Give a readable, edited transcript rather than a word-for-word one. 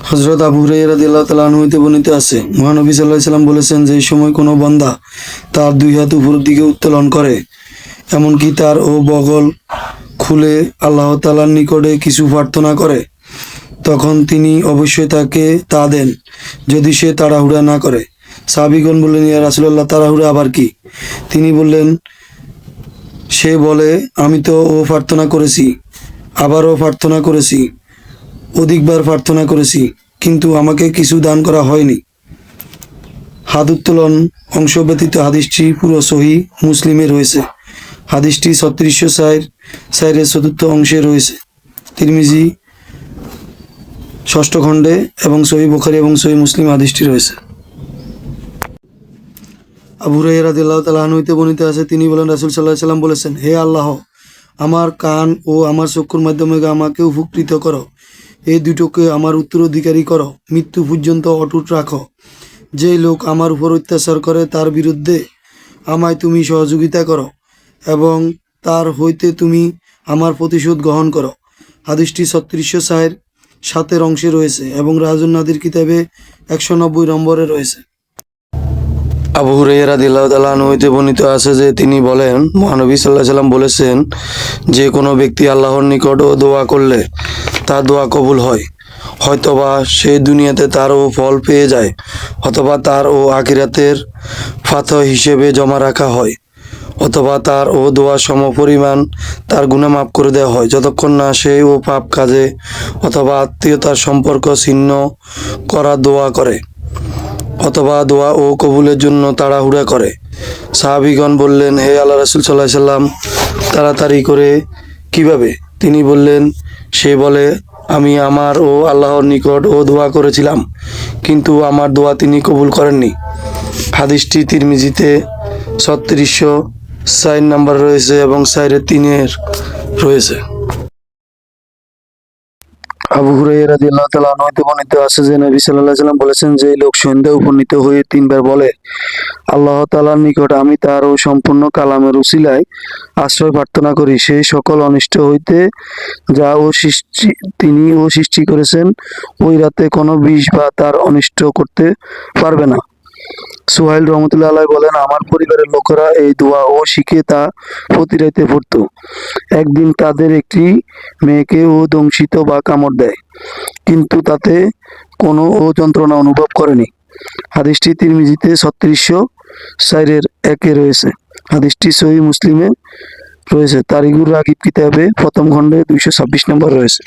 হযরত আবু হুরায়রা রাদিয়াল্লাহু তাআলা আনহু হতে বর্ণিত আছে, মহানবী সাল্লাল্লাহু আলাইহি সাল্লাম বলেছেন, যে সময় কোনো বান্দা তার দুই হাত উপরের দিকে উত্তোলন করে, এমনকি তার ও বগল খুলে আল্লাহ তাআলার নিকটে কিছু প্রার্থনা করে, তখন তিনি অবশ্যই তাকে তা দেন, যদি সে তাড়াহুড়া না করে। সাহাবীগণ বললেন, ইয়া রাসূলুল্লাহ, তাড়াহুড়া আবার কি? তিনি বললেন, সে বলে, আমি তো ও প্রার্থনা করেছি, আবারও প্রার্থনা করেছি, অধিকবার প্রার্থনা করেছি, কিন্তু আমাকে কিছু দান করা হয়নি। হাত উত্তোলন অংশ ব্যতীত হাদিসটি পুরো সহিহ মুসলিমে রয়েছে। হাদিসটি 3604 চতুর্থ অংশে রয়েছে, তিরমিজি 6ষ্ঠ খণ্ডে, এবং সহিহ বুখারী এবং সহিহ মুসলিম হাদিসটি রয়েছে। আবু হুরায়রা রাদিয়াল্লাহু তাআলা আনহু হতে বর্ণিত আছে, তিনি বলেন, রাসূল সাল্লাল্লাহু আলাইহি সাল্লাম বলেছেন, হে আল্লাহ, আমার কান ও আমার চক্ষুর মাধ্যমে আমাকে উপকৃত করো, এই দুটোকে আমার উত্তরাধিকারী করো, মৃত্যু পর্যন্ত অটুট রাখো। যে লোক আমার উপর অত্যাচার করে তার বিরুদ্ধে আমায় তুমি সহযোগিতা করো, এবং তার হইতে তুমি আমার প্রতিশোধ গ্রহণ করো। হাদিসটি 3607 অংশে রয়েছে এবং রাজুন নাদির কিতাবে 190 নম্বরে রয়েছে। আবু হুরায়রা রাদিয়াল্লাহু তাআলা আনহু হতে বর্ণিত আছে যে তিনি বলেন, মহানবী সাল্লাল্লাহু আলাইহি সাল্লাম বলেছেন, যে কোনো ব্যক্তি আল্লাহর নিকট দোয়া করলে তার দোয়া কবুল হয়, হয়তোবা সে দুনিয়াতে তারও ফল পেয়ে যায়, অথবা তার ও আখিরাতের ফাতহ হিসেবে জমা রাখা হয়, অথবা তার ও দোয়া সমপরিমাণ তার গুনাহ মাফ করে দেওয়া হয়, যতক্ষণ না সে ও পাপ কাজে অথবা আত্মীয়তার সম্পর্ক ছিন্ন করা দোয়া করে, অথবা দোয়া ও কবুলের জন্য তাড়াহুড়া করে। সাহাবীগণ বললেন, হে আল্লাহ রাসূল সাল্লাল্লাহু আলাইহি সাল্লাম, তাড়াতাড়ি করে কিভাবে? তিনি বললেন, সে বলে, আমি আমার ও আল্লাহর নিকট ও দোয়া করেছিলাম, কিন্তু আমার দোয়া তিনি কবুল করেননি। হাদিসটি তিরমিজিতে 3604 নম্বর রয়েছে এবং 4-3 রয়েছে। আবু হুরায়রা রাদিয়াল্লাহু তাআলা আনহু হতে বর্ণিত আছে যে নবী সাল্লাল্লাহু আলাইহি সাল্লাম বলেছেন, যে লোক সন্ধ্যায় উপনীত হয়ে 3 বার বলে, আল্লাহ তাআলার নিকট আমি তার ও সম্পূর্ণ কালামের উসিলায় আশ্রয় প্রার্থনা করি, সেই সকল অনিষ্ট হইতে যা তিনি সৃষ্টি করেছেন, ওই রাতে কোনো বিষ বা তার অনিষ্ট করতে পারবে না। সুহাইল রহমতুল্লাহ আলাইহি বলেন, আমার পরিবারের লোকেরা এই দোয়া ও শিখে তা প্রতি রাতে পড়ত। একদিন তাদের একটি মেয়েকে ও দংশিত বা কামড় দেয়, কিন্তু তাতে কোনো যন্ত্রণা অনুভব করেনি। হাদিসটি তিরমিজিতে 3604 রয়েছে। হাদিসটি সহিহ মুসলিমে রয়েছে, তারিকুর রাগিব কিতাবে 1ম খণ্ডে 226 নম্বর রয়েছে।